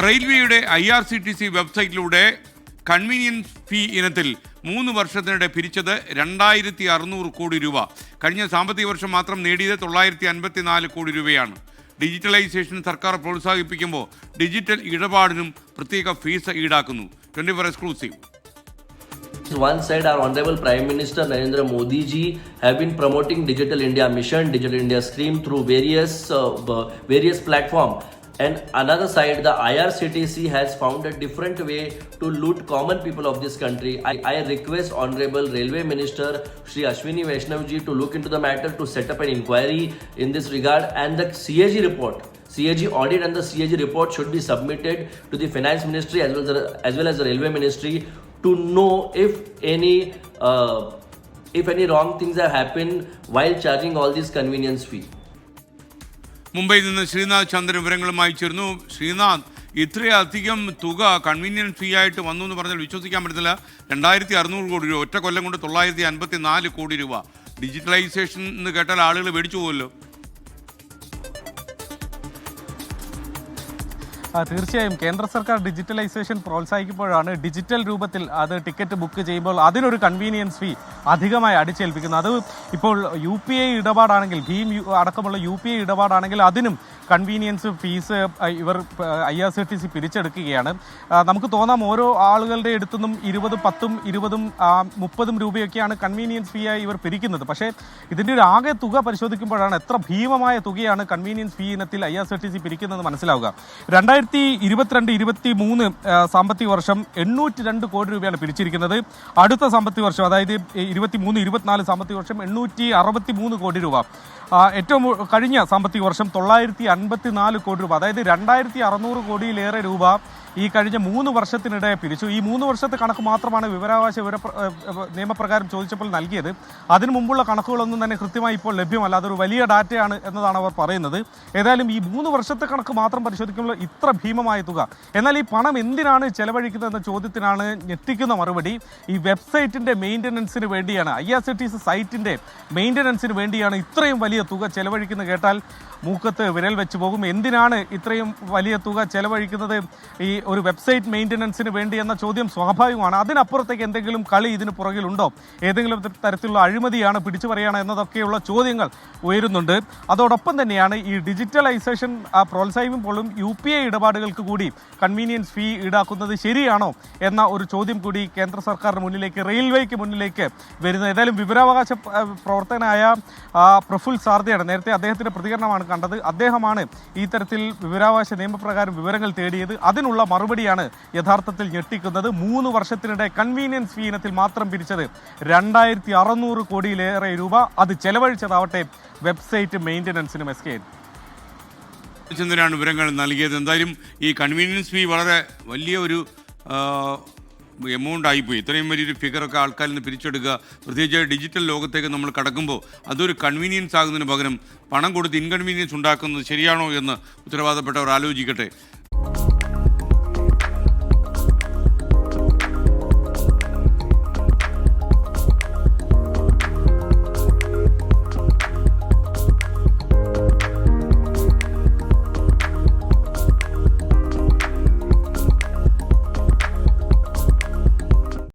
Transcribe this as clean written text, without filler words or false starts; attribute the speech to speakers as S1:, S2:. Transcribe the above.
S1: റെയിൽവേയുടെ IRCTC വെബ്സൈറ്റിലൂടെ convenience ഫീ ഇനത്തിൽ 3 വർഷത്തിനിടെ പിരിച്ചത് 2600 കോടി രൂപ. കഴിഞ്ഞ സാമ്പത്തിക വർഷം മാത്രം നേടിയത് 954 കോടി രൂപയാണ്. ഡിജിറ്റലൈസേഷൻ സർക്കാർ പ്രോത്സാഹിപ്പിക്കുമ്പോൾ ഡിജിറ്റൽ ഇടപാടിനും പ്രത്യേക ഫീസ് ഈടാക്കുന്നു. 24 exclusive.
S2: One side, our Honorable Prime Minister Narendra Modi ji have been promoting Digital India Mission, Digital India Scheme through various platforms. And another side, the IRCTC has found a different way to loot common people of this country. I request Honorable Railway Minister Shri Ashwini Vaishnav ji to look into the matter, to set up an inquiry in this regard, and the CAG report. CAG audit and the CAG report should be submitted to the Finance Ministry as well as the Railway Ministry to know if any wrong things have happened while charging all these convenience fee.
S1: മുംബൈയിൽ നിന്ന് ശ്രീനാഥ് ചന്ദ്രൻ വിവരങ്ങളുമായി ചേർന്നു. ശ്രീനാഥ്, ഇത്രയധികം തുക convenience ഫീ ആയിട്ട് വന്നു എന്ന് പറഞ്ഞാൽ വിശ്വസിക്കാൻ പറ്റുന്നില്ല. 2600 കോടി രൂപ, ഒറ്റ കൊല്ലം കൊണ്ട് 954 കോടി രൂപ. ഡിജിറ്റലൈസേഷൻ എന്ന് കേട്ടാൽ ആളുകൾ മേടിച്ചു പോകുമല്ലോ.
S3: തീർച്ചയായും കേന്ദ്ര സർക്കാർ ഡിജിറ്റലൈസേഷൻ പ്രോത്സാഹിക്കുമ്പോഴാണ് ഡിജിറ്റൽ രൂപത്തിൽ അത് ടിക്കറ്റ് ബുക്ക് ചെയ്യുമ്പോൾ അതിനൊരു കൺവീനിയൻസ് ഫീ അധികമായി അടിച്ചേൽപ്പിക്കുന്നത്. അത് ഇപ്പോൾ UPI ഇടപാടാണെങ്കിൽ, ഭീം അടക്കമുള്ള UPI ഇടപാടാണെങ്കിൽ അതിനും കൺവീനിയൻസ് ഫീസ് ഇവർ IRCTC പിരിച്ചെടുക്കുകയാണ്. നമുക്ക് തോന്നാം ഓരോ ആളുകളുടെ അടുത്തുനിന്നും 20, 10, 20, 30 രൂപയൊക്കെയാണ് കൺവീനിയൻസ് ഫീ ആയി ഇവർ പിരിക്കുന്നത്. പക്ഷേ ഇതിൻ്റെ ഒരു ആകെ തുക പരിശോധിക്കുമ്പോഴാണ് എത്ര ഭീമമായ തുകയാണ് കൺവീനിയൻസ് ഫീ ഇനത്തിൽ IRCTC പിരിക്കുന്നത് മനസ്സിലാവുക. 2022-23 സാമ്പത്തിക വർഷം 802 കോടി രൂപയാണ് പിരിച്ചിരിക്കുന്നത്. അടുത്ത സാമ്പത്തിക വർഷം, അതായത് 23-24 സാമ്പത്തിക വർഷം 863 കോടി രൂപ. ഏറ്റവും കഴിഞ്ഞ സാമ്പത്തിക വർഷം 954 കോടി രൂപ, അതായത് 2600 കോടിയിലേറെ രൂപ ഈ കഴിഞ്ഞ 3 വർഷത്തിനിടെ പിരിച്ചു. ഈ 3 വർഷത്തെ കണക്ക് മാത്രമാണ് വിവരാവകാശ നിയമപ്രകാരം ചോദിച്ചപ്പോൾ നൽകിയത്. അതിനു മുമ്പുള്ള കണക്കുകളൊന്നും തന്നെ കൃത്യമായി ഇപ്പോൾ ലഭ്യമല്ല. അതൊരു വലിയ ഡാറ്റയാണ് എന്നതാണ് അവർ പറയുന്നത്. ഏതായാലും ഈ 3 വർഷത്തെ കണക്ക് മാത്രം പരിശോധിക്കുമ്പോൾ ഇത്ര ഭീമമായ തുക. എന്നാൽ ഈ പണം എന്തിനാണ് ചെലവഴിക്കുന്നതെന്ന ചോദ്യത്തിനാണ് ഞെട്ടിക്കുന്ന മറുപടി. ഈ വെബ്സൈറ്റിൻ്റെ മെയിൻ്റനൻസിന് വേണ്ടിയാണ്, IRCTC സൈറ്റിൻ്റെ മെയിൻ്റനൻസിന് വേണ്ടിയാണ് ഇത്രയും വലിയ തുക ചെലവഴിക്കുന്നത്. കേട്ടാൽ മൂക്കത്ത് വിരൽ വെച്ച് പോകും. എന്തിനാണ് ഇത്രയും വലിയ തുക ചെലവഴിക്കുന്നത് ഈ ഒരു വെബ്സൈറ്റ് മെയിൻ്റനൻസിന് വേണ്ടി എന്ന ചോദ്യം സ്വാഭാവികമാണ്. അതിനപ്പുറത്തേക്ക് എന്തെങ്കിലും കളി ഇതിന് പുറകിലുണ്ടോ? ഏതെങ്കിലും തരത്തിലുള്ള അഴിമതിയാണ്, പിടിച്ചു പറയുകയാണ് എന്നതൊക്കെയുള്ള ചോദ്യങ്ങൾ ഉയരുന്നുണ്ട്. അതോടൊപ്പം തന്നെയാണ് ഈ ഡിജിറ്റലൈസേഷൻ പ്രോത്സാഹിപ്പിക്കുമ്പോഴും UPI ഇടപാടുകൾക്ക് കൂടി കൺവീനിയൻസ് ഫീ ഈടാക്കുന്നത് ശരിയാണോ എന്ന ഒരു ചോദ്യം കൂടി കേന്ദ്ര സർക്കാരിന് മുന്നിലേക്ക്, റെയിൽവേക്ക് മുന്നിലേക്ക് വരുന്നത്. ഏതായാലും വിവരാവകാശ പ്രവർത്തകനായ പ്രഫുൽ സാർദിയാണ്, നേരത്തെ അദ്ദേഹത്തിൻ്റെ പ്രതികരണമാണ് കണ്ടത്. അദ്ദേഹമാണ് ഈ തരത്തിൽ വിവരാവകാശ നിയമപ്രകാരം വിവരങ്ങൾ തേടിയത്. അതിനുള്ള മറുപടിയാണ് യഥാർത്ഥത്തിൽ ഞെട്ടിക്കുന്നത്. 3 വർഷത്തിനിടെ കൺവീനിയൻസ് ഫീ ഇനത്തിൽ മാത്രം പിരിച്ചത് 2600 കോടിയിലേറെ രൂപ. അത് ചെലവഴിച്ചതാവട്ടെ വെബ്സൈറ്റ് മെയിൻ്റനൻസിനും.
S1: ചന്ദ്രനാണ് വിവരങ്ങൾ നൽകിയത്. എന്തായാലും ഈ കൺവീനിയൻസ് ഫീ വളരെ വലിയ ഒരു എമൗണ്ട് ആയിപ്പോയി. ഇത്രയും വലിയൊരു ഫിഗറൊക്കെ ആൾക്കാരിൽ നിന്ന് പിരിച്ചെടുക്കുക, പ്രത്യേകിച്ച് ഡിജിറ്റൽ ലോകത്തേക്ക് നമ്മൾ കടക്കുമ്പോൾ അതൊരു കൺവീനിയൻസ് ആകുന്നതിന് പകരം പണം കൊടുത്ത് ഇൻകൺവീനിയൻസ് ഉണ്ടാക്കുന്നത് ശരിയാണോ എന്ന് ഉത്തരവാദപ്പെട്ടവർ ആലോചിക്കട്ടെ.